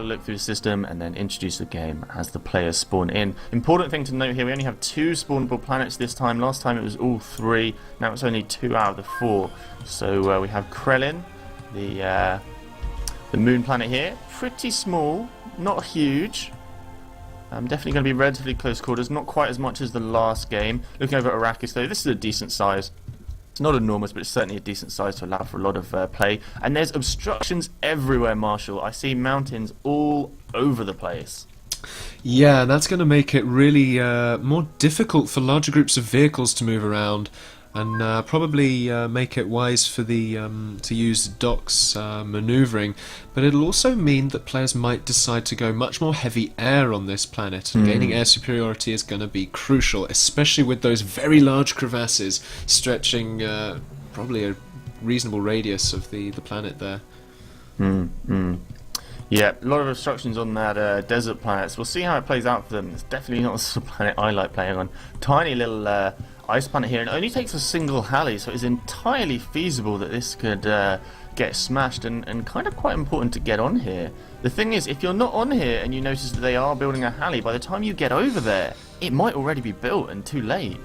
little look through the system, and then introduce the game as the players spawn in. Important thing to note here, we only have 2 spawnable planets this time. Last time it was all 3, now it's only 2 out of the 4. So we have Krellin, the moon planet here. Pretty small, not huge. Definitely going to be relatively close quarters, not quite as much as the last game. Looking over at Arrakis though, this is a decent size. It's not enormous, but it's certainly a decent size to allow for a lot of play. And there's obstructions everywhere, Marshall. I see mountains all over the place. Yeah, that's going to make it really more difficult for larger groups of vehicles to move around, and probably make it wise for the to use docks manoeuvring. But it'll also mean that players might decide to go much more heavy air on this planet, and gaining air superiority is going to be crucial, especially with those very large crevasses stretching probably a reasonable radius of the planet there. Yeah, a lot of obstructions on that desert planet, so we'll see how it plays out for them. It's definitely not the sort of planet I like playing on. Tiny little ice planet here, and it only takes a single Halley, so it's entirely feasible that this could get smashed, and kind of quite important to get on here. The thing is, if you're not on here and you notice that they are building a Halley, by the time you get over there, it might already be built and too late.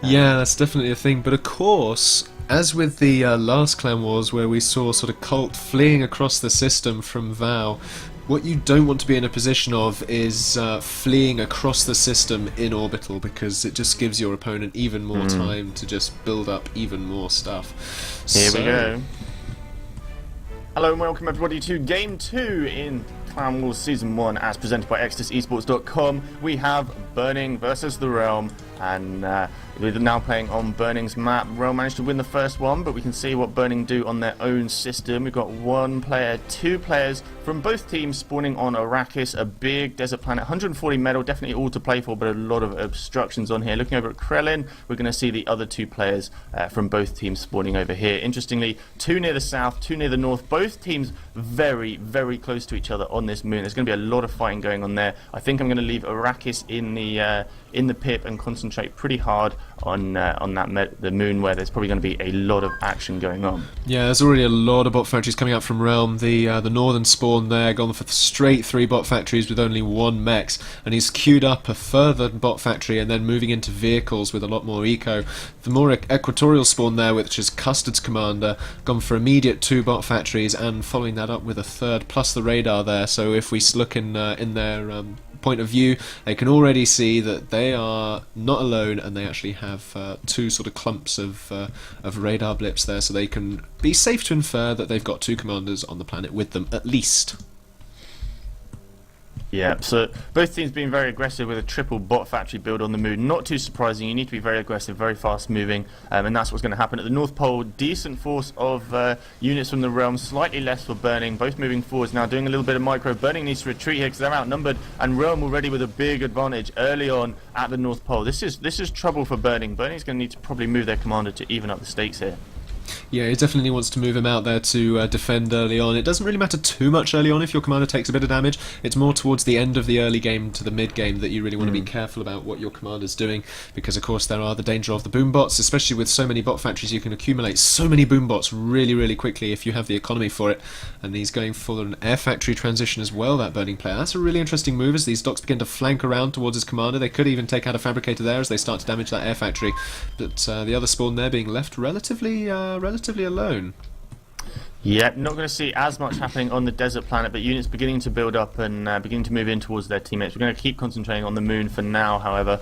Yeah, that's definitely a thing, but of course, as with the last Clanwars, where we saw sort of Cult fleeing across the system from Vow, what you don't want to be in a position of is fleeing across the system in orbital, because it just gives your opponent even more time to just build up even more stuff. Here we go. Hello and welcome everybody to Game 2 in Clanwars Season 1 as presented by ExodusEsports.com. We have Burning versus the Realm, and we're now playing on Burning's map. Realm managed to win the first one, but we can see what Burning do on their own system. We've got 1 player, 2 players from both teams spawning on Arrakis, a big desert planet, 140 metal, definitely all to play for, but a lot of obstructions on here. Looking over at Krellin, we're going to see the other 2 players from both teams spawning over here. Interestingly, 2 near the south, 2 near the north, both teams very, very close to each other on this moon. There's going to be a lot of fighting going on there. I think I'm going to leave Arrakis in the pip and concentrate pretty hard on the moon, where there's probably going to be a lot of action going on. Yeah, there's already a lot of bot factories coming out from Realm. The northern spawn there gone for straight 3 bot factories with only 1 mechs, and he's queued up a further bot factory and then moving into vehicles with a lot more eco. The more equatorial spawn there, which is Custard's commander, gone for immediate 2 bot factories and following that up with a 3rd plus the radar there. So if we look in their point of view, they can already see that they are not alone, and they actually have 2 sort of clumps of radar blips there, so they can be safe to infer that they've got 2 commanders on the planet with them at least. Yeah, so both teams being very aggressive with a triple bot factory build on the moon. Not too surprising, you need to be very aggressive, very fast moving, and that's what's going to happen at the North Pole. Decent force of units from the Realm, slightly less for Burning, both moving forwards now, doing a little bit of micro. Burning needs to retreat here because they're outnumbered, and Realm already with a big advantage early on at the North Pole. This is trouble for Burning. Burning's going to need to probably move their commander to even up the stakes here. Yeah, he definitely wants to move him out there to defend early on. It doesn't really matter too much early on if your commander takes a bit of damage. It's more towards the end of the early game to the mid game that you really want to be careful about what your commander's doing, because of course there are the danger of the boom bots, especially with so many bot factories. You can accumulate so many boom bots really, really quickly if you have the economy for it. And he's going for an air factory transition as well, that Burning player. That's a really interesting move as these docks begin to flank around towards his commander. They could even take out a fabricator there as they start to damage that air factory, but the other spawn there being left relatively alone. Yeah, not going to see as much happening on the desert planet, but units beginning to build up and beginning to move in towards their teammates. We're going to keep concentrating on the moon for now, however.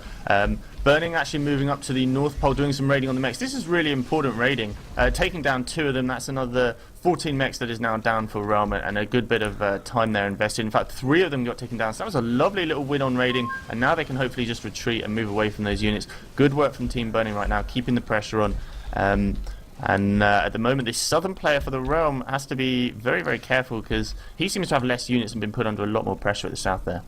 Burning actually moving up to the North Pole, doing some raiding on the mechs. This is really important raiding. Taking down 2 of them, that's another 14 mechs that is now down for Realm, and a good bit of time there invested. In fact, 3 of them got taken down, so that was a lovely little win on raiding, and now they can hopefully just retreat and move away from those units. Good work from Team Burning right now, keeping the pressure on. And at the moment, this southern player for the Realm has to be very, very careful, because he seems to have less units and been put under a lot more pressure at the south there.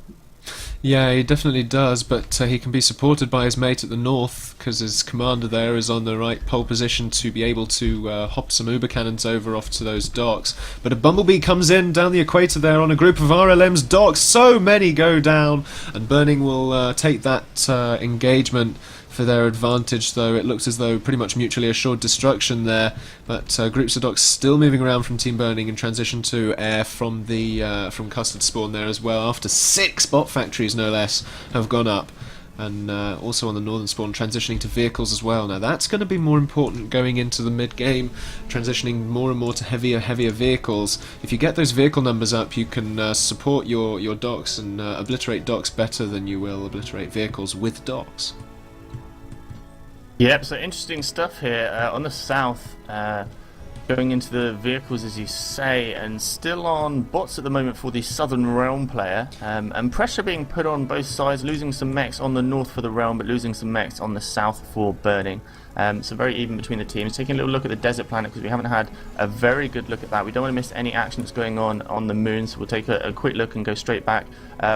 Yeah, he definitely does, but he can be supported by his mate at the north, because his commander there is on the right pole position to be able to hop some Uber cannons over off to those docks. But a Bumblebee comes in down the equator there on a group of RLM's docks. So many go down, and Burning will take that engagement for their advantage, though. It looks as though pretty much mutually assured destruction there, but groups of docks still moving around from Team Burning in transition to air from the from Custard Spawn there as well, after 6 bot factories no less have gone up. And also on the northern spawn, transitioning to vehicles as well. Now that's going to be more important going into the mid-game, transitioning more and more to heavier vehicles. If you get those vehicle numbers up, you can support your docks and obliterate docks better than you will obliterate vehicles with docks. Yep, so interesting stuff here on the south. Going into the vehicles, as you say, and still on bots at the moment for the Southern Realm player, and pressure being put on both sides, losing some mechs on the north for the Realm, but losing some mechs on the south for Burning. So very even between the teams. Taking a little look at the desert planet, because we haven't had a very good look at that. We don't want to miss any action that's going on the moon, so we'll take a quick look and go straight back.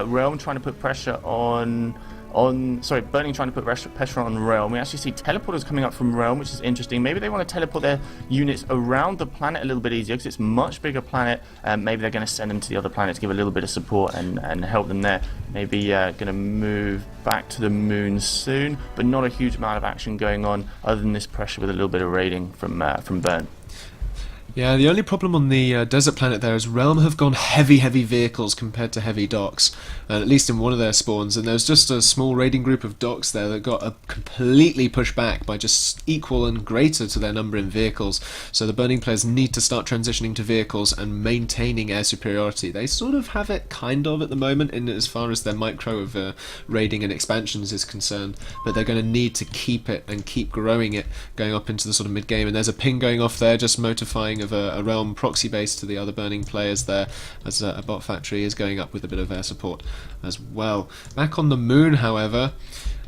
Realm trying to put pressure on Burning trying to put pressure on Realm. We actually see teleporters coming up from Realm, which is interesting. Maybe they want to teleport their units around the planet a little bit easier, because it's a much bigger planet. Maybe they're going to send them to the other planet to give a little bit of support and help them there. Maybe going to move back to the moon soon, but not a huge amount of action going on other than this pressure with a little bit of raiding from Burn. Yeah, the only problem on the desert planet there is Realm have gone heavy vehicles compared to heavy docks, at least in one of their spawns, and there's just a small raiding group of docks there that got completely pushed back by just equal and greater to their number in vehicles. So the Burning players need to start transitioning to vehicles and maintaining air superiority. They sort of have it kind of at the moment in as far as their micro of raiding and expansions is concerned, but they're going to need to keep it and keep growing it going up into the sort of mid-game. And there's a ping going off there just notifying of a Realm proxy base to the other Burning players there, as a bot factory is going up with a bit of air support as well. Back on the moon, however,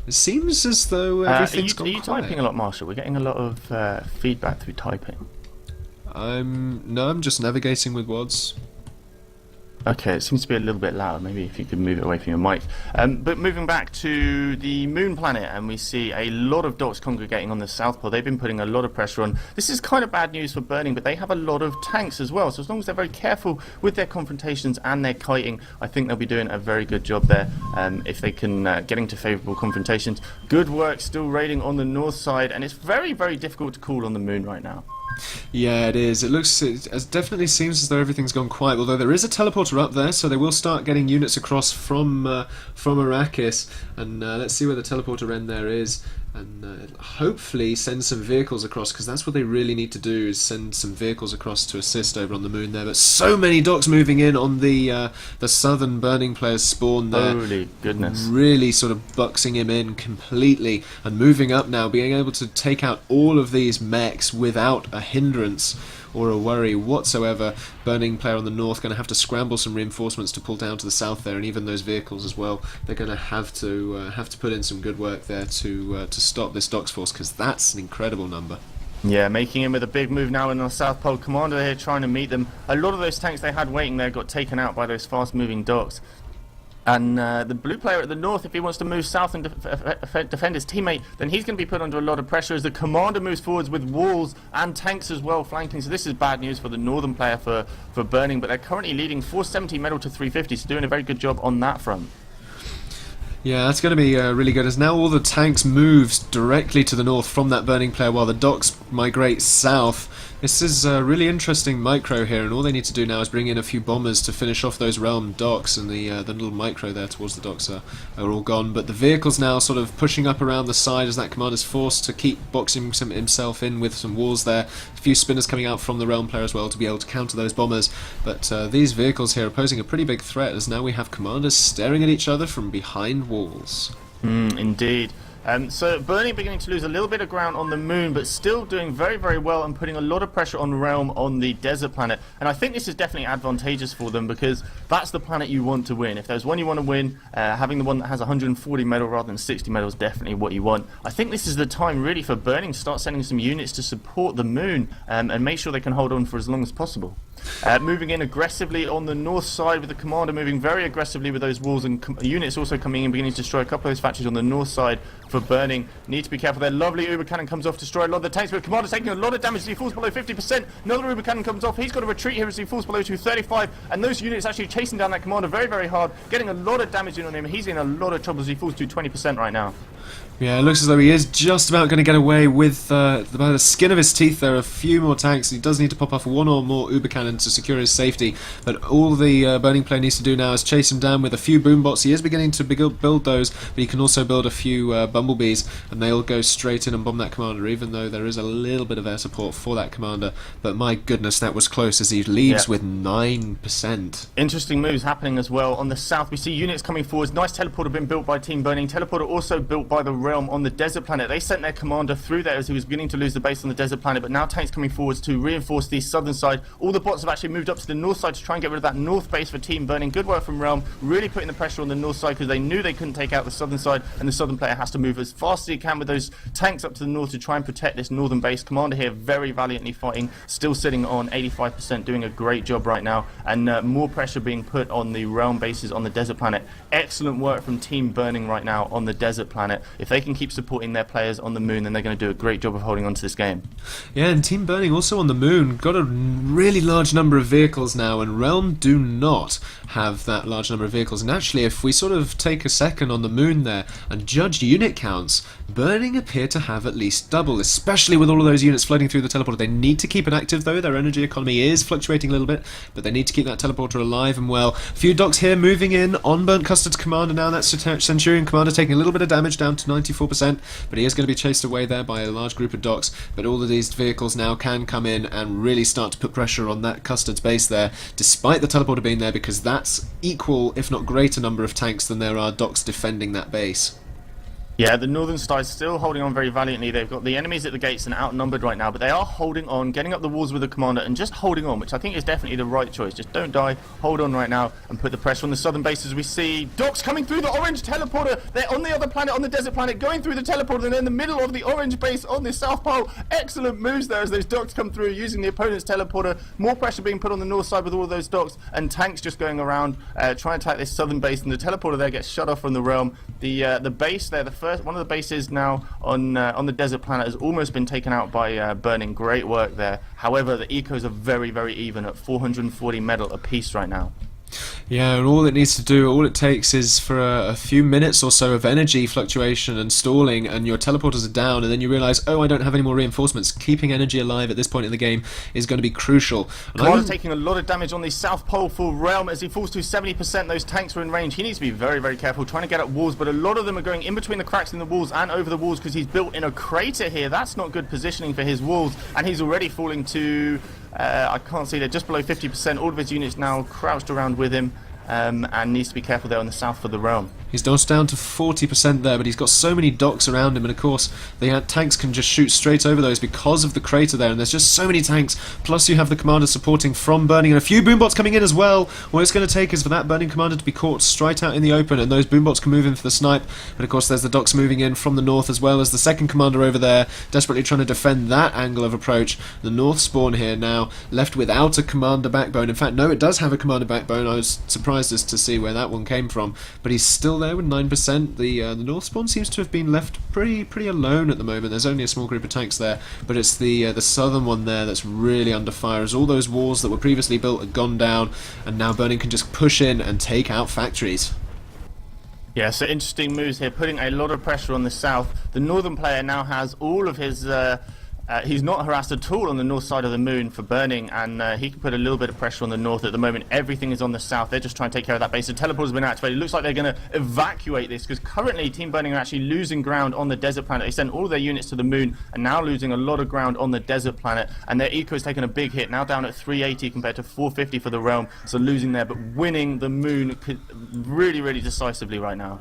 it seems as though everything's gone quiet. Are you typing a lot, Marshall? We're getting a lot of feedback through typing. I'm just navigating with WODs. Okay, it seems to be a little bit loud. Maybe if you could move it away from your mic. But moving back to the moon planet, and we see a lot of docks congregating on the south pole. They've been putting a lot of pressure on. This is kind of bad news for Burning, but they have a lot of tanks as well. So as long as they're very careful with their confrontations and their kiting, I think they'll be doing a very good job there. If they can get into favourable confrontations. Good work still raiding on the north side, and it's very, very difficult to call on the moon right now. Yeah, it is. It definitely seems as though everything's gone quiet, although there is a teleporter up there, so they will start getting units across from Arrakis, and let's see where the teleporter end there is, and hopefully send some vehicles across, because that's what they really need to do, is send some vehicles across to assist over on the moon there. But so many docks moving in on the southern Burning players spawn there. Holy goodness. Really sort of boxing him in completely, and moving up now, being able to take out all of these mechs without a hindrance or a worry whatsoever. Burning player on the north going to have to scramble some reinforcements to pull down to the south there, and even those vehicles as well. They're going to have to put in some good work there to stop this docks force, because that's an incredible number. Yeah, making in with a big move now in the South Pole. Commander here trying to meet them. A lot of those tanks they had waiting there got taken out by those fast-moving docks. And the blue player at the north, if he wants to move south and defend his teammate, then he's going to be put under a lot of pressure as the commander moves forwards with walls and tanks as well flanking. So this is bad news for the northern player for Burning, but they're currently leading 470 medal to 350, so doing a very good job on that front. Yeah, that's going to be really good, as now all the tanks move directly to the north from that Burning player while the docks migrate south. This is a really interesting micro here, and all they need to do now is bring in a few bombers to finish off those Realm docks, and the little micro there towards the docks are all gone. But the vehicles now sort of pushing up around the side as that commander's forced to keep boxing himself in with some walls there. A few spinners coming out from the Realm player as well to be able to counter those bombers. But these vehicles here are posing a pretty big threat, as now we have commanders staring at each other from behind walls. Indeed. So Burning beginning to lose a little bit of ground on the moon, but still doing very, very well and putting a lot of pressure on Realm on the desert planet. And I think this is definitely advantageous for them, because that's the planet you want to win. If there's one you want to win, having the one that has 140 medal rather than 60 medal is definitely what you want. I think this is the time really for Burning to start sending some units to support the moon and make sure they can hold on for as long as possible. Moving in aggressively on the north side with the commander moving very aggressively with those walls, and units also coming in, beginning to destroy a couple of those factories on the north side for Burning. Need to be careful there. Lovely Uber Cannon comes off, destroy a lot of the tanks, but commander's taking a lot of damage as he falls below 50%. Another Uber Cannon comes off. He's got to retreat here as he falls below 235, and those units actually chasing down that commander very, very hard, getting a lot of damage in on him. He's in a lot of trouble as he falls to 20% right now. Yeah, it looks as though he is just about going to get away with by the skin of his teeth. There are a few more tanks. He does need to pop off one or more Uber cannon to secure his safety, but all the burning player needs to do now is chase him down with a few boombots. He is beginning to build those, but he can also build a few bumblebees, and they'll go straight in and bomb that commander, even though there is a little bit of air support for that commander. But my goodness, that was close as he leaves with 9%. Interesting moves happening as well. On the south, we see units coming forwards. Nice teleporter been built by Team Burning. Teleporter also built by the Realm on the desert planet. They sent their commander through there as he was beginning to lose the base on the desert planet, but now tanks coming forwards to reinforce the southern side. All the bots have actually moved up to the north side to try and get rid of that north base for Team Burning. Good work from Realm, really putting the pressure on the north side because they knew they couldn't take out the southern side, and the southern player has to move as fast as he can with those tanks up to the north to try and protect this northern base. Commander here very valiantly fighting, still sitting on 85%, doing a great job right now, and more pressure being put on the Realm bases on the desert planet. Excellent work from Team Burning right now on the desert planet. If they can keep supporting their players on the moon, then they're going to do a great job of holding on to this game. Yeah, and Team Burning also on the moon got a really large number of vehicles now, and Realm do not have that large number of vehicles. And actually, if we sort of take a second on the moon there and judge unit counts, Burning appear to have at least double, especially with all of those units flooding through the teleporter. They need to keep it active though. Their energy economy is fluctuating a little bit, but they need to keep that teleporter alive and well. A few docks here moving in on Burnt Custard's commander now. That's Centurion commander taking a little bit of damage, down to 94%, but he is going to be chased away there by a large group of docks. But all of these vehicles now can come in and really start to put pressure on that Custard's base there, despite the teleporter being there, because that's equal, if not greater, number of tanks than there are docks defending that base. Yeah, the northern side still holding on very valiantly. They've got the enemies at the gates and outnumbered right now, but they are holding on, getting up the walls with the commander and just holding on, which I think is definitely the right choice. Just don't die, hold on right now and put the pressure on the southern bases. We see docks coming through the orange teleporter. They're on the other planet, on the desert planet, going through the teleporter, and they're in the middle of the orange base on the south pole. Excellent moves there as those docks come through using the opponent's teleporter. More pressure being put on the north side with all of those docks, and tanks just going around trying to attack this southern base, and the teleporter there gets shut off from the Realm. The base there, one of the bases now on the desert planet has almost been taken out by Burning. Great work there. However, the ecos are very, very even at 440 metal apiece right now. Yeah, and all it needs to do, all it takes is for a few minutes or so of energy fluctuation and stalling, and your teleporters are down, and then you realise, oh, I don't have any more reinforcements. Keeping energy alive at this point in the game is going to be crucial. Commander's taking a lot of damage on the south pole for Realm as he falls to 70%. Those tanks are in range. He needs to be very, very careful trying to get up walls, but a lot of them are going in between the cracks in the walls and over the walls because he's built in a crater here. That's not good positioning for his walls, and he's already falling to I can't see, they're just below 50%. All of his units now crouched around with him, and needs to be careful there on the south for the Realm. He's down to 40% there, but he's got so many docks around him, and of course the tanks can just shoot straight over those because of the crater there, and there's just so many tanks, plus you have the commander supporting from Burning, and a few boombots coming in as well. What it's going to take is for that Burning commander to be caught straight out in the open, and those boombots can move in for the snipe, but of course there's the docks moving in from the north as well as the second commander over there, desperately trying to defend that angle of approach. The north spawn here now left without a commander backbone. In fact, no, it does have a commander backbone. I was surprised as to see where that one came from, but he's still there with 9%. The north spawn seems to have been left pretty alone at the moment. There's only a small group of tanks there, but it's the southern one there that's really under fire, as all those walls that were previously built have gone down, and now Burning can just push in and take out factories. Yeah, so interesting moves here, putting a lot of pressure on the south. The northern player now has all of his he's not harassed at all on the north side of the moon for Burning, and he can put a little bit of pressure on the north. At the moment, everything is on the south. They're just trying to take care of that base. The teleport has been activated. It looks like they're going to evacuate this, because currently Team Burning are actually losing ground on the desert planet. They sent all their units to the moon and now losing a lot of ground on the desert planet, and their eco is taking a big hit, now down at 380 compared to 450 for the Realm. So losing there, but winning the moon really, really decisively right now.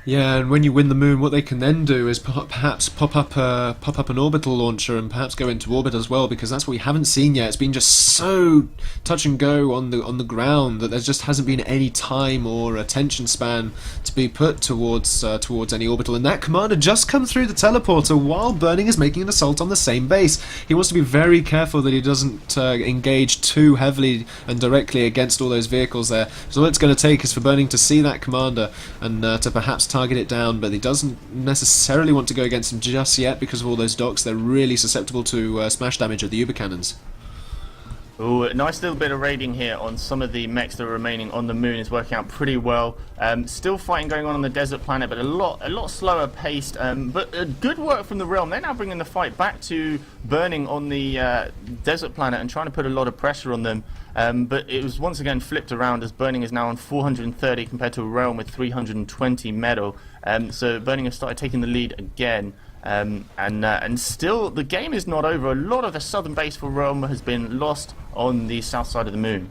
Yeah, and when you win the moon, what they can then do is perhaps pop up an orbital launcher and perhaps go into orbit as well, because that's what we haven't seen yet. It's been just so touch and go on the ground that there just hasn't been any time or attention span to be put towards any orbital. And that commander just come through the teleporter while Burning is making an assault on the same base. He wants to be very careful that he doesn't engage too heavily and directly against all those vehicles there. So all it's going to take is for Burning to see that commander and to perhaps target it down, but he doesn't necessarily want to go against him just yet because of all those docks. They're really susceptible to smash damage of the Uber cannons. Ooh, a nice little bit of raiding here on some of the mechs that are remaining on the moon is working out pretty well. Still fighting going on the desert planet, but a lot slower paced. But good work from the realm. They're now bringing the fight back to burning on the desert planet and trying to put a lot of pressure on them. But it was once again flipped around as Burning is now on 430 compared to a realm with 320 metal. So Burning has started taking the lead again. And still, the game is not over. A lot of the southern base for Realm has been lost on the south side of the moon.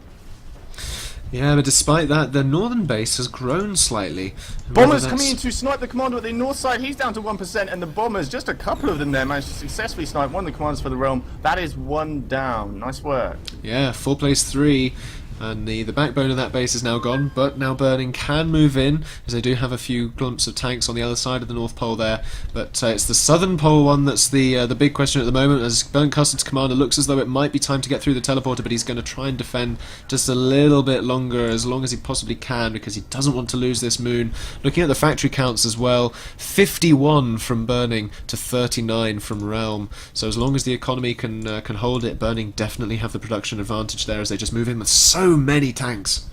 Yeah, but despite that, the northern base has grown slightly. Bombers coming in to snipe the commander at the north side. He's down to 1%, and the bombers, just a couple of them there, managed to successfully snipe one of the commanders for the Realm. That is one down. Nice work. Yeah, 4 plays 3. And the backbone of that base is now gone, but now Burning can move in, as they do have a few clumps of tanks on the other side of the North Pole there. But it's the Southern Pole one that's the big question at the moment, as Burnt Custard's commander looks as though it might be time to get through the teleporter, but he's going to try and defend just a little bit longer, as long as he possibly can, because he doesn't want to lose this moon. Looking at the factory counts as well, 51 from Burning to 39 from Realm. So as long as the economy can hold it, Burning definitely have the production advantage there, as they just move in with so many tanks.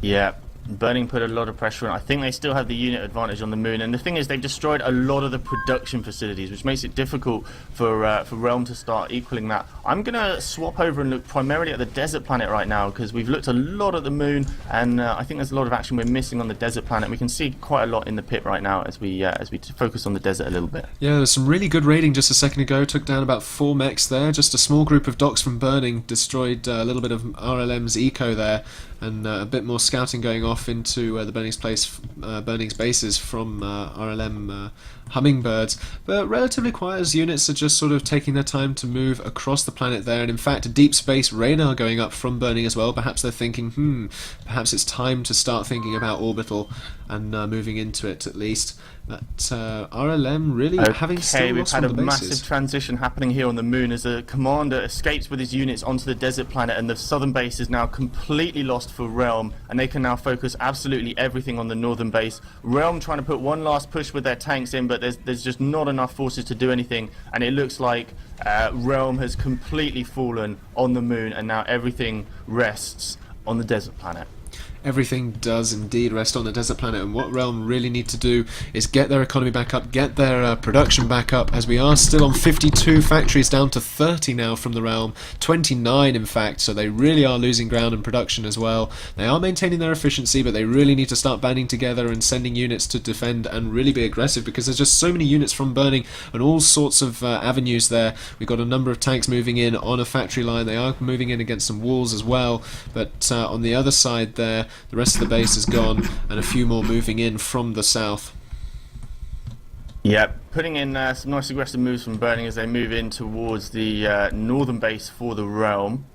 Yeah, Burning put a lot of pressure on. I think they still have the unit advantage on the moon, and the thing is they've destroyed a lot of the production facilities, which makes it difficult for Realm to start equaling that. I'm going to swap over and look primarily at the desert planet right now, because we've looked a lot at the moon, and I think there's a lot of action we're missing on the desert planet. We can see quite a lot in the pit right now as we focus on the desert a little bit. Yeah, there's some really good raiding just a second ago. Took down about 4 mechs there. Just a small group of docks from Burning destroyed a little bit of RLM's eco there, and a bit more scouting going off into the Burning's bases from RLM Hummingbirds, but relatively quiet, as units are just sort of taking their time to move across the planet there. And in fact, a deep space radar going up from Burning as well. Perhaps they're thinking, perhaps it's time to start thinking about orbital and moving into it at least. But RLM really having still lost one of the bases. We've had a massive transition happening here on the moon as a commander escapes with his units onto the desert planet, and the southern base is now completely lost for Realm, and they can now focus absolutely everything on the northern base. Realm trying to put one last push with their tanks in, but there's just not enough forces to do anything, and it looks like Realm has completely fallen on the moon, and now everything rests on the desert planet. Everything does indeed rest on the desert planet, and what Realm really need to do is get their economy back up, get their production back up, as we are still on 52 factories, down to 30 now from the Realm, 29 in fact, so they really are losing ground in production as well. They are maintaining their efficiency, but they really need to start banding together and sending units to defend and really be aggressive, because there's just so many units from Burning and all sorts of avenues there. We've got a number of tanks moving in on a factory line. They are moving in against some walls as well, but on the other side there, the rest of the base is gone, and a few more moving in from the south. Yeah, putting in some nice aggressive moves from Burning as they move in towards the northern base for the Realm.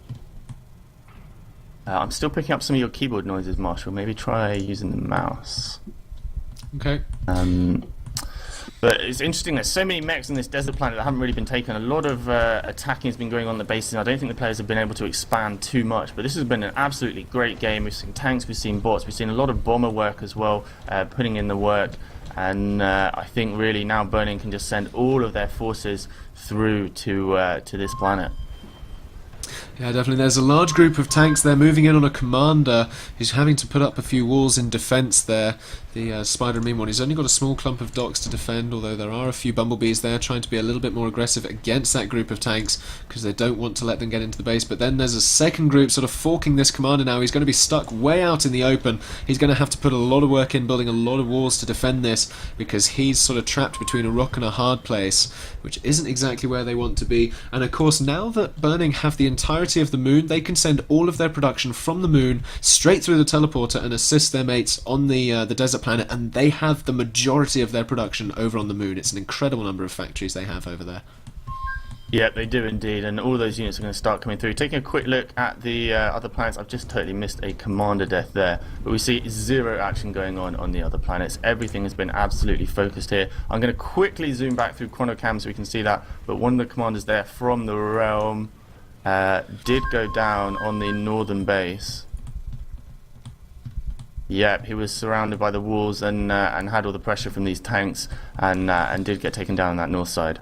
I'm still picking up some of your keyboard noises, Marshall. Maybe try using the mouse. Okay. But it's interesting, there's so many mechs on this desert planet that haven't really been taken. A lot of attacking has been going on the bases, and I don't think the players have been able to expand too much. But this has been an absolutely great game. We've seen tanks, we've seen bots, we've seen a lot of bomber work as well, putting in the work. And I think really now Burning can just send all of their forces through to this planet. Yeah, definitely. There's a large group of tanks there moving in on a commander who's having to put up a few walls in defence there. The Spider meanwhile, he's only got a small clump of docks to defend, although there are a few bumblebees there trying to be a little bit more aggressive against that group of tanks, because they don't want to let them get into the base. But then there's a second group sort of forking this commander now. He's going to be stuck way out in the open. He's going to have to put a lot of work in building a lot of walls to defend this, because he's sort of trapped between a rock and a hard place, which isn't exactly where they want to be. And of course, now that Burning have the entirety of the moon, they can send all of their production from the moon straight through the teleporter and assist their mates on the desert planet, and they have the majority of their production over on the moon. It's an incredible number of factories they have over there. Yeah, they do indeed, and all those units are going to start coming through. Taking a quick look at the other planets, I've just totally missed a commander death there, but we see zero action going on the other planets. Everything has been absolutely focused here. I'm going to quickly zoom back through Chronocam so we can see that, but one of the commanders there from the Realm did go down on the northern base. Yep, he was surrounded by the walls and had all the pressure from these tanks, and did get taken down on that north side.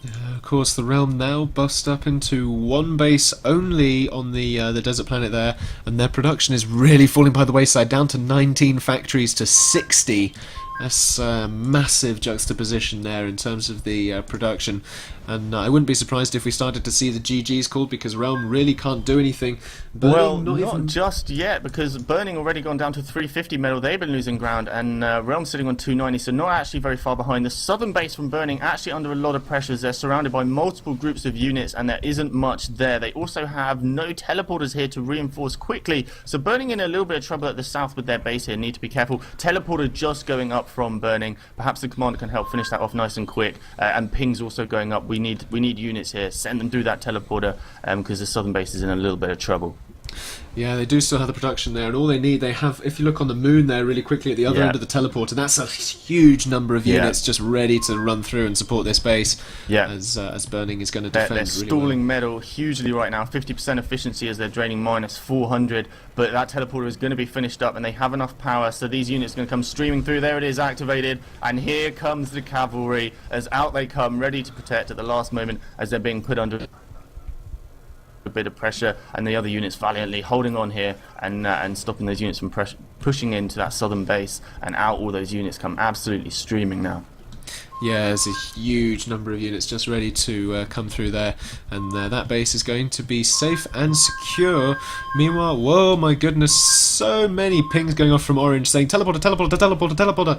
Of course, the realm now bust up into one base only on the desert planet there, and their production is really falling by the wayside, down to 19 factories to 60. That's a massive juxtaposition there in terms of the production, and I wouldn't be surprised if we started to see the GGs called, because Realm really can't do anything. Burning, well, not just yet, because Burning already gone down to 350 metal. They've been losing ground, and Realm sitting on 290, so not actually very far behind. The southern base from Burning actually under a lot of pressures. They're surrounded by multiple groups of units, and there isn't much there. They also have no teleporters here to reinforce quickly, so Burning in a little bit of trouble at the south with their base here. Need to be careful. Teleporter just going up from Burning. Perhaps the commander can help finish that off nice and quick, and ping's also going up. We need units here. Send them through that teleporter, because the southern base is in a little bit of trouble. Yeah, they do still have the production there, and all they have, if you look on the moon there really quickly at the other end of the teleporter, that's a huge number of units just ready to run through and support this base, as Burning is going to defend. They're really stalling well. metal hugely right now, 50% efficiency as they're draining minus 400, but that teleporter is going to be finished up, and they have enough power, so these units are going to come streaming through. There it is, activated, and here comes the cavalry, as out they come, ready to protect at the last moment, as they're being put under a bit of pressure, and the other units valiantly holding on here and stopping those units from pushing into that southern base, and out all those units come absolutely streaming now. Yeah, there's a huge number of units just ready to come through there, and that base is going to be safe and secure. Meanwhile, whoa, my goodness, so many pings going off from Orange saying teleporter, teleporter, teleporter, teleporter.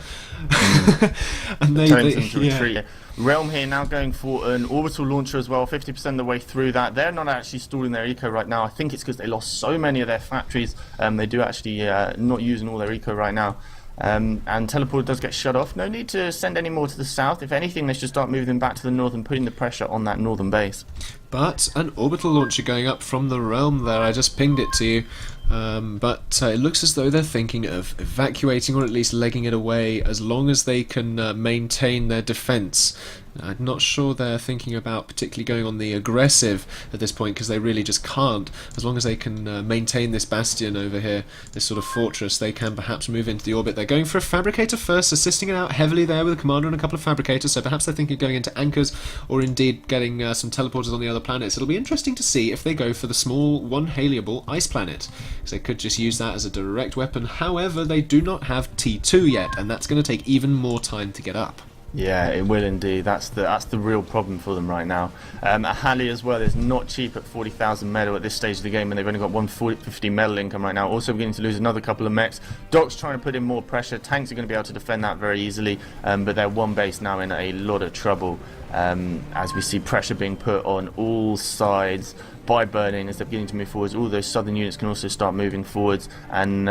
And they retreat. Realm here now going for an orbital launcher as well, 50% of the way through that. They're not actually stalling their eco right now. I think it's because they lost so many of their factories. They do actually not using all their eco right now. And teleporter does get shut off. No need to send any more to the south. If anything, they should start moving them back to the north and putting the pressure on that northern base. But an orbital launcher going up from the realm there. I just pinged it to you. But it looks as though they're thinking of evacuating, or at least legging it away, as long as they can maintain their defense. I'm not sure they're thinking about particularly going on the aggressive at this point, because they really just can't. As long as they can maintain this bastion over here, this sort of fortress, they can perhaps move into the orbit. They're going for a fabricator first, assisting it out heavily there with a commander and a couple of fabricators, so perhaps they're thinking of going into anchors, or indeed getting some teleporters on the other planets. It'll be interesting to see if they go for the small one-haliable ice planet, because they could just use that as a direct weapon. However, they do not have T2 yet, and that's going to take even more time to get up. Yeah, it will indeed. That's the real problem for them right now. A Halley as well is not cheap at 40,000 metal at this stage of the game, and they've only got 150 metal income right now. Also beginning to lose another couple of mechs. Doc's trying to put in more pressure. Tanks are going to be able to defend that very easily, but they're one base now in a lot of trouble, as we see pressure being put on all sides by Burning as they're beginning to move forwards. All those southern units can also start moving forwards, and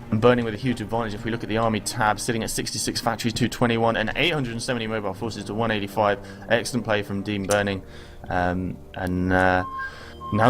Burning with a huge advantage. If we look at the army tab, sitting at 66 factories to 21 and 870 mobile forces to 185. Excellent play from Dean Burning, and now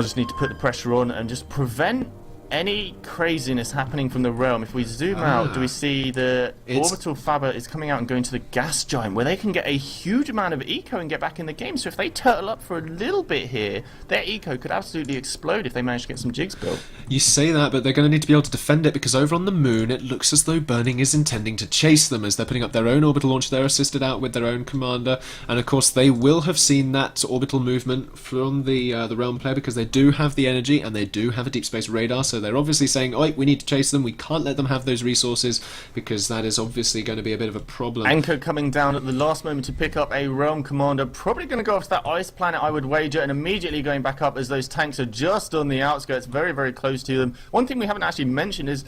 just need to put the pressure on and just prevent any craziness happening from the realm. If we zoom out, do we see the orbital fabber is coming out and going to the gas giant, where they can get a huge amount of eco and get back in the game. So if they turtle up for a little bit here, their eco could absolutely explode if they manage to get some jigs built. You say that, but they're going to need to be able to defend it, because over on the moon it looks as though Burning is intending to chase them, as they're putting up their own orbital launcher. They're assisted out with their own commander, and of course they will have seen that orbital movement from the realm player, because they do have the energy and they do have a deep space radar. So they're obviously saying, oi, we need to chase them, we can't let them have those resources, because that is obviously going to be a bit of a problem. Anchor coming down at the last moment to pick up a realm commander, probably going to go off to that ice planet, I would wager, and immediately going back up as those tanks are just on the outskirts, very, very close to them. One thing we haven't actually mentioned is,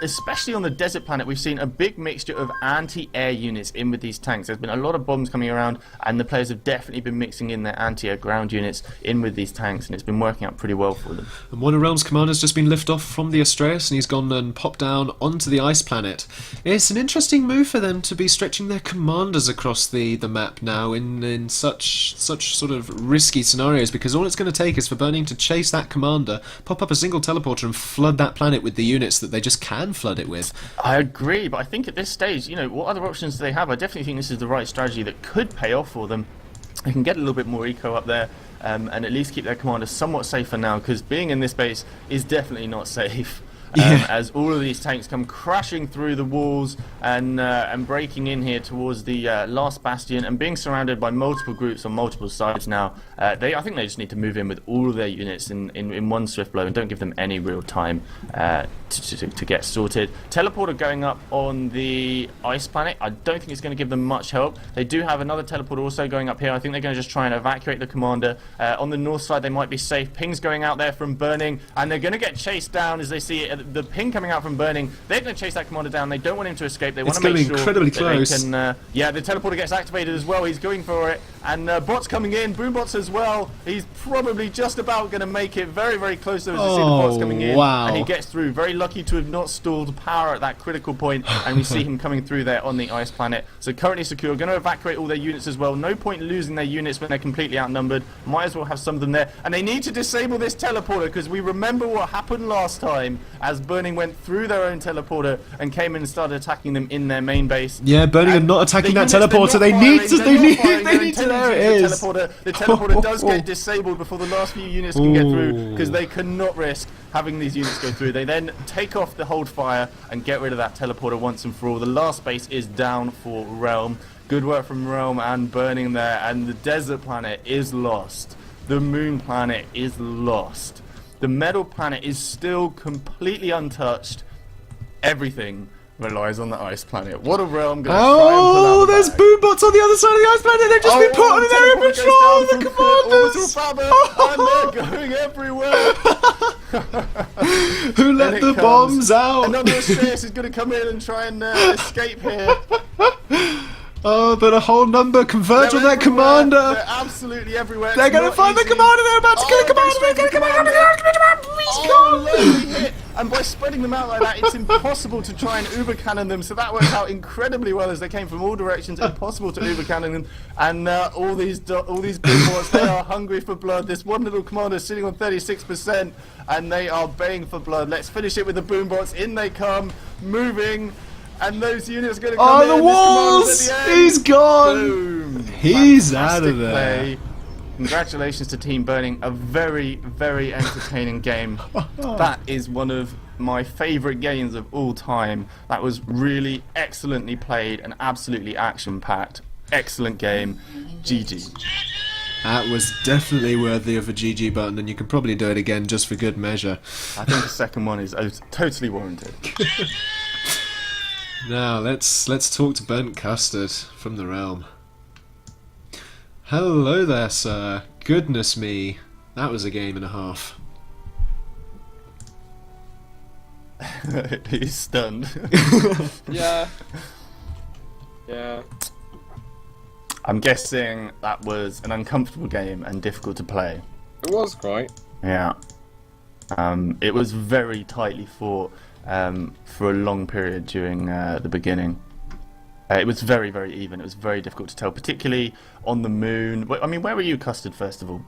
especially on the desert planet, we've seen a big mixture of anti-air units in with these tanks. There's been a lot of bombs coming around, and the players have definitely been mixing in their anti-air ground units in with these tanks, and it's been working out pretty well for them. And one of Realm's commanders just been lifted off from the Astreus, and he's gone and popped down onto the ice planet. It's an interesting move for them to be stretching their commanders across the map now in such sort of risky scenarios, because all it's going to take is for Burning to chase that commander, pop up a single teleporter and flood that planet with the units that they just can flood it with. I agree, but I think at this stage, what other options do they have? I definitely think this is the right strategy that could pay off for them. They can get a little bit more eco up there, and at least keep their commander somewhat safer now, because being in this base is definitely not safe. as all of these tanks come crashing through the walls and breaking in here towards the last bastion and being surrounded by multiple groups on multiple sides now. I think they just need to move in with all of their units in one swift blow and don't give them any real time to get sorted. Teleporter going up on the ice planet. I don't think it's going to give them much help. They do have another teleporter also going up here. I think they're going to just try and evacuate the commander. On the north side they might be safe. Ping's going out there from Burning, and they're going to get chased down as they see the ping coming out from Burning. They're going to chase that commander down. They don't want him to escape. They want to make sure incredibly that close. they can. Yeah, the teleporter gets activated as well. He's going for it, and bots coming in. Boombots as well. He's probably just about going to make it very, very close. As you see the bots coming in, and he gets through. Very lucky to have not stalled power at that critical point, and we see him coming through there on the ice planet. So currently secure. Going to evacuate all their units as well. No point losing their units when they're completely outnumbered. Might as well have some of them there. And they need to disable this teleporter because we remember what happened last time as Burning went through their own teleporter and came in and started attacking them in their main base. Yeah, Burning are not attacking that teleporter. They need to. There it is. The teleporter does get disabled before the last few units can get through because they cannot risk having these units go through. They then take off the hold fire and get rid of that teleporter once and for all. The last base is down for Realm. Good work from Realm and Burning there, and the desert planet is lost. The moon planet is lost. The metal planet is still completely untouched. Everything relies on the ice planet. What a Realm going to try and pull out the there's bag. boombots on the other side of the ice planet. They've just been put on an area of patrol with the commanders. And they're going everywhere. Who let the bombs out? Another Astreus is going to come in and try and escape here. Oh, but a whole number converge on that commander. They're absolutely everywhere. They're going to find the commander. They're about to kill the commander. They're going to come out. He's gone. Lovely hit. And by spreading them out like that, it's impossible to try and uber cannon them. So that worked out incredibly well as they came from all directions. Impossible to uber cannon them. And all these boombots, they are hungry for blood. This one little commander is sitting on 36%, and they are baying for blood. Let's finish it with the boombots. In they come, moving. And those units are going to come in. Oh, the walls! He's gone! Boom. He's out Fantastic of there. Play. Congratulations to Team Burning. A very, very entertaining game. That is one of my favourite games of all time. That was really excellently played and absolutely action-packed. Excellent game. GG. That was definitely worthy of a GG button, and you can probably do it again just for good measure. I think the second one is totally warranted. Now let's talk to Burnt Custard from the Realm. Hello there, sir. Goodness me, that was a game and a half. He's stunned. Yeah. I'm guessing that was an uncomfortable game and difficult to play. It was quite. Yeah. It was very tightly fought for a long period during the beginning. It was very, very even. It was very difficult to tell, particularly on the moon. I mean, where were you, Custard, first of all?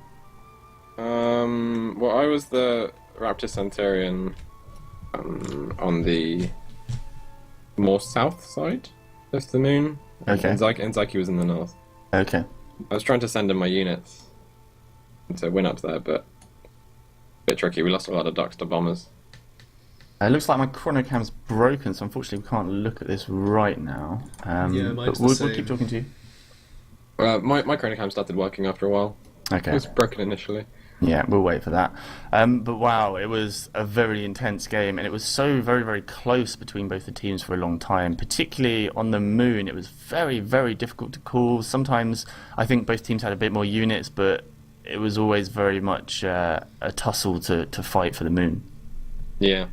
Well, I was the Raptor Centurion on the more south side of the moon. Okay. And Zyke was in the north. Okay. I was trying to send in my units to win up there, but a bit tricky. We lost a lot of ducks to bombers. It looks like my chronocam's broken, so unfortunately we can't look at this right now. Yeah, but mine's we'll keep talking to you. My chronocam started working after a while. Okay. It was broken initially. Yeah, we'll wait for that. But wow, it was a very intense game, and it was so very, very close between both the teams for a long time. Particularly on the moon, it was very, very difficult to call. Sometimes I think both teams had a bit more units, but it was always very much a tussle to fight for the moon. Yeah.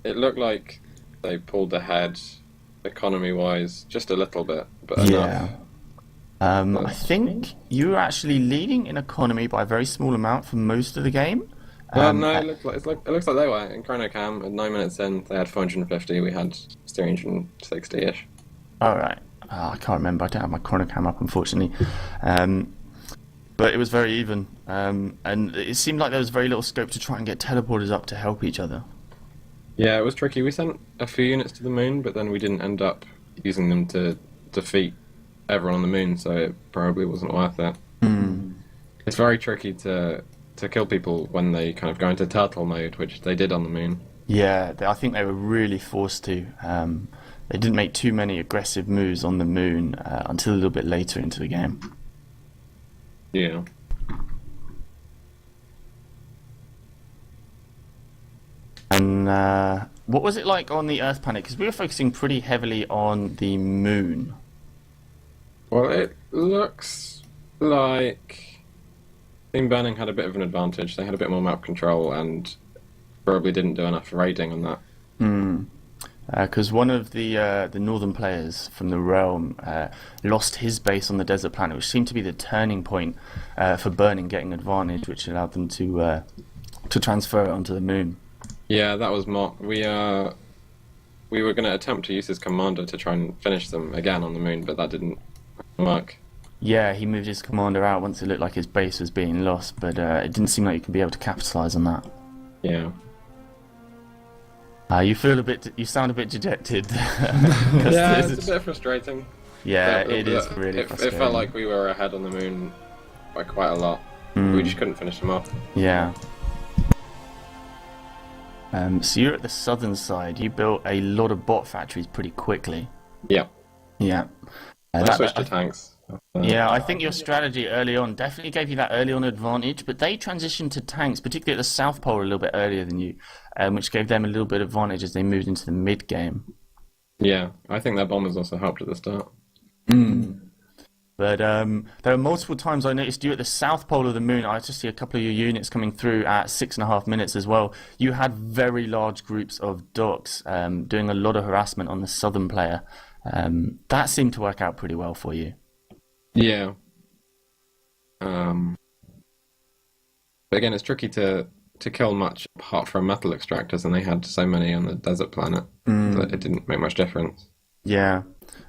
It looked like they pulled ahead economy-wise just a little bit, but enough. I think you were actually leading in economy by a very small amount for most of the game. No, it looks like they were. In chronocam, at 9 minutes in, they had 450. We had 360-ish. All right. I can't remember. I don't have my chronocam up, unfortunately. But it was very even, and it seemed like there was very little scope to try and get teleporters up to help each other. Yeah, it was tricky. We sent a few units to the moon, but then we didn't end up using them to defeat everyone on the moon, so it probably wasn't worth it. It's very tricky to to kill people when they kind of go into turtle mode, which they did on the moon. Yeah, I think they were really forced to. They didn't make too many aggressive moves on the moon until a little bit later into the game. Yeah. And what was it like on the Earth planet? Because we were focusing pretty heavily on the moon. Well, it looks like Team Burning had a bit of an advantage. They had a bit more map control and probably didn't do enough raiding on that. Because one of the northern players from the realm lost his base on the desert planet, which seemed to be the turning point for Burning getting advantage, which allowed them to transfer it onto the moon. Yeah, that was Mock. We were going to attempt to use his commander to try and finish them again on the moon, but that didn't work. Yeah, he moved his commander out once it looked like his base was being lost, but it didn't seem like you could be able to capitalise on that. Yeah. You sound a bit dejected. Yeah, it's a bit frustrating. Yeah, it is really frustrating. It felt like we were ahead on the moon by quite a lot. We just couldn't finish them off. Yeah. So you're at the southern side. You built a lot of bot factories pretty quickly. Yeah. Yeah. I switched to tanks. Yeah, I think your strategy early on definitely gave you that early on advantage, but they transitioned to tanks, particularly at the South Pole, a little bit earlier than you, which gave them a little bit of advantage as they moved into the mid-game. Yeah, I think their bombers also helped at the start. But there were multiple times I noticed you at the South Pole of the moon. I just see a couple of your units coming through at 6.5 minutes as well. You had very large groups of docks doing a lot of harassment on the southern player. That seemed to work out pretty well for you. Yeah. But again, it's tricky to kill much apart from metal extractors, and they had so many on the desert planet that it didn't make much difference. Yeah.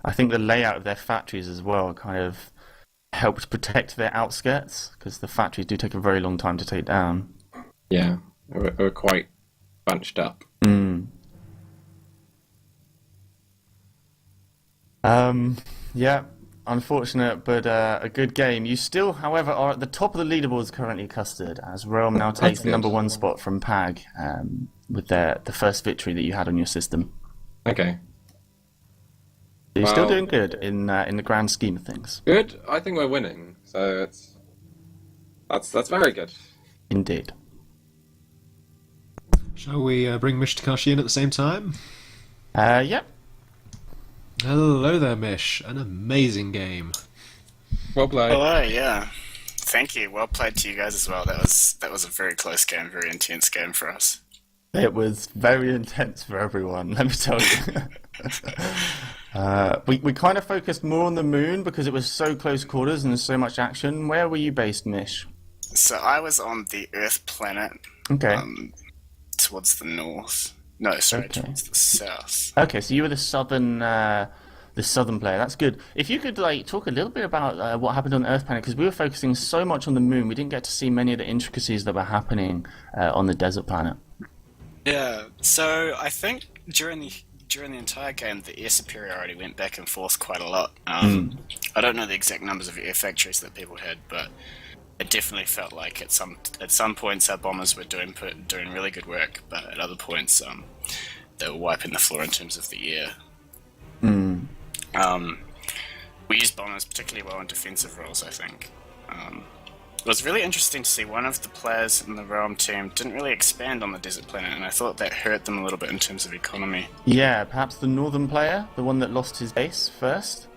I think the layout of their factories as well kind of helped protect their outskirts, because the factories do take a very long time to take down. Yeah, they were quite bunched up. Yeah, unfortunate, but a good game. You still, however, are at the top of the leaderboards currently, Custard, as Realm now takes the number 1 spot from PAG with the first victory that you had on your system. Okay. You're still doing good in the grand scheme of things. Good. I think we're winning, so that's very good. Indeed. Shall we bring Mish Takashi in at the same time? Yep. Hello there, Mish. An amazing game. Well played. Hello, yeah. Thank you. Well played to you guys as well. That was a very close game, very intense game for us. It was very intense for everyone, let me tell you. We kind of focused more on the moon because it was so close quarters and there's so much action. Where were you based, Mish? So I was on the Earth planet. Okay. Towards the north. No, sorry, Okay. towards the south. Okay, so you were the southern player. That's good. If you could talk a little bit about what happened on the Earth planet, because we were focusing so much on the moon, we didn't get to see many of the intricacies that were happening on the desert planet. Yeah. So I think during the entire game, the air superiority went back and forth quite a lot. I don't know the exact numbers of air factories that people had, but it definitely felt like at some points our bombers were doing really good work, but at other points they were wiping the floor in terms of the air. We used bombers particularly well in defensive roles, I think. It was really interesting to see one of the players in the Realm team didn't really expand on the desert planet, and I thought that hurt them a little bit in terms of economy. Yeah, perhaps the northern player, the one that lost his base first.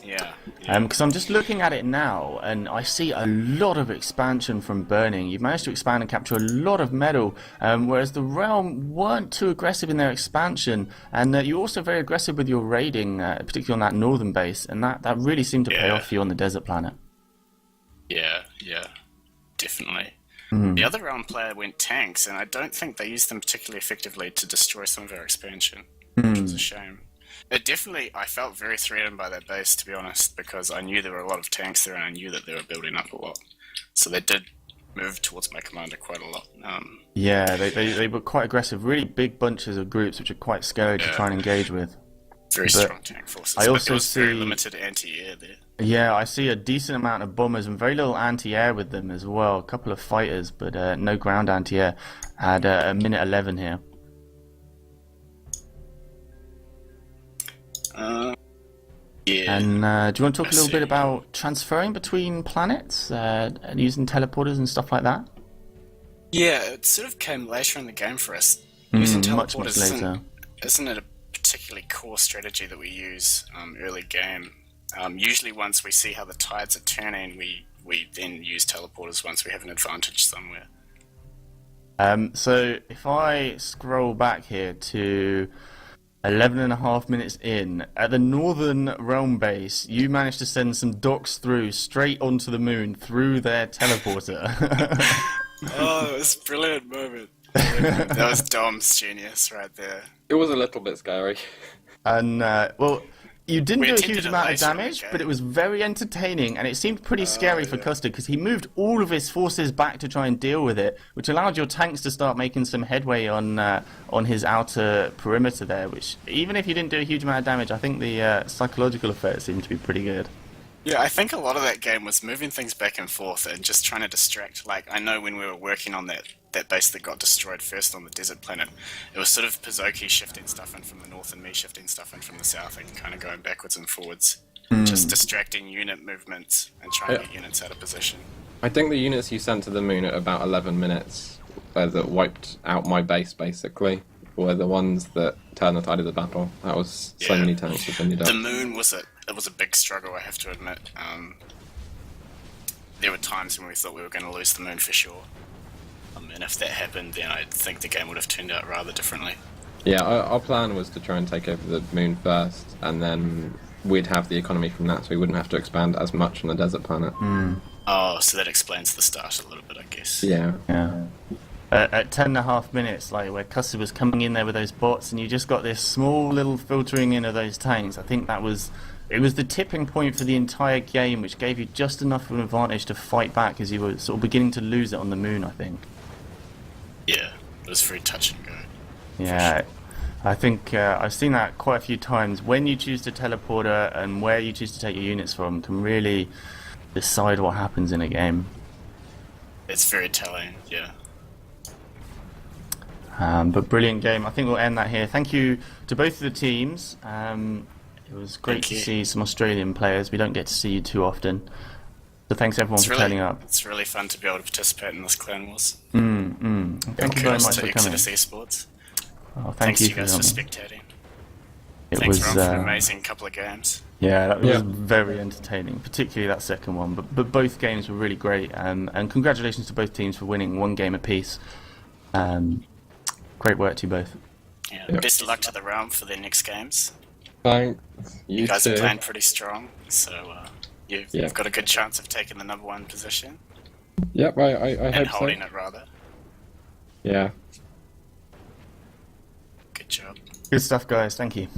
Yeah. Because I'm just looking at it now, and I see a lot of expansion from Burning. You've managed to expand and capture a lot of metal, whereas the Realm weren't too aggressive in their expansion, and you're also very aggressive with your raiding, particularly on that northern base, and that really seemed to pay off for you on the desert planet. Yeah, definitely. The other Realm player went tanks, and I don't think they used them particularly effectively to destroy some of our expansion, which was a shame. I felt very threatened by that base, to be honest, because I knew there were a lot of tanks there, and I knew that they were building up a lot. So they did move towards my commander quite a lot. Yeah, they were quite aggressive, really big bunches of groups, which are quite scary to try and engage with. Very strong tank forces. I but also there was very see- limited anti-air there. Yeah, I see a decent amount of bombers and very little anti-air with them as well. A couple of fighters, but no ground anti-air at a minute 11 here. Yeah. And do you want to talk a little see. bit about transferring between planets and using teleporters and stuff like that? Yeah, it sort of came later in the game for us. Using Much teleporters later. isn't it a particularly core strategy that we use early game. Usually once we see how the tides are turning, we then use teleporters once we have an advantage somewhere. So if I scroll back here to 11.5 minutes in, at the Northern Realm base, you managed to send some docks through straight onto the moon through their teleporter. Oh, it was a brilliant moment. That was Dom's genius right there. It was a little bit scary. And, well, you didn't We do a attempted huge it amount of later in the damage, game. but it was very entertaining, and it seemed pretty scary for Custard, because he moved all of his forces back to try and deal with it, which allowed your tanks to start making some headway on his outer perimeter there, which, even if you didn't do a huge amount of damage, I think the psychological effect seemed to be pretty good. Yeah, I think a lot of that game was moving things back and forth and just trying to distract. Like, I know when we were working on that base that got destroyed first on the desert planet, it was sort of Pizzoki shifting stuff in from the north and me shifting stuff in from the south and kind of going backwards and forwards. Just distracting unit movements and trying to get units out of position. I think the units you sent to the moon at about 11 minutes that wiped out my base, basically, were the ones that turned the tide of the battle. That was so Yeah. many tanks defended up. The moon was a big struggle, I have to admit. There were times when we thought we were going to lose the moon for sure. And if that happened, then I think the game would have turned out rather differently. Yeah, our plan was to try and take over the moon first, and then we'd have the economy from that, so we wouldn't have to expand as much on the desert planet. Oh, so that explains the start a little bit, I guess. Yeah. Yeah. At 10.5 minutes, like where Custard was coming in there with those bots, and you just got this small little filtering in of those tanks. I think it was the tipping point for the entire game, which gave you just enough of an advantage to fight back as you were sort of beginning to lose it on the moon, I think. Yeah, it was very touch and go. Yeah, I think I've seen that quite a few times. When you choose to teleporter and where you choose to take your units from can really decide what happens in a game. It's very telling, yeah. But brilliant game. I think we'll end that here. Thank you to both of the teams. It was great Thank to you. see some Australian players. We don't get to see you too often. So thanks everyone It's for really, turning up. it's really fun to be able to participate in this Clanwars. Thank you very much to for coming. Exodus Esports. Oh, Thanks you to you guys for coming. spectating. It Thanks was Ron, for an amazing couple of games. yeah, that was Yeah. very entertaining, particularly that second one. But both games were really great, and congratulations to both teams for winning one game apiece. Great work to you both. Yeah. Yeah. Best of luck to the realm for their next games. Thanks. You guys too. are playing pretty strong, so you've Yeah. got a good chance of taking the #1 position Yep, I and hope so. holding it rather. Yeah. Good job. Good stuff, guys. Thank you.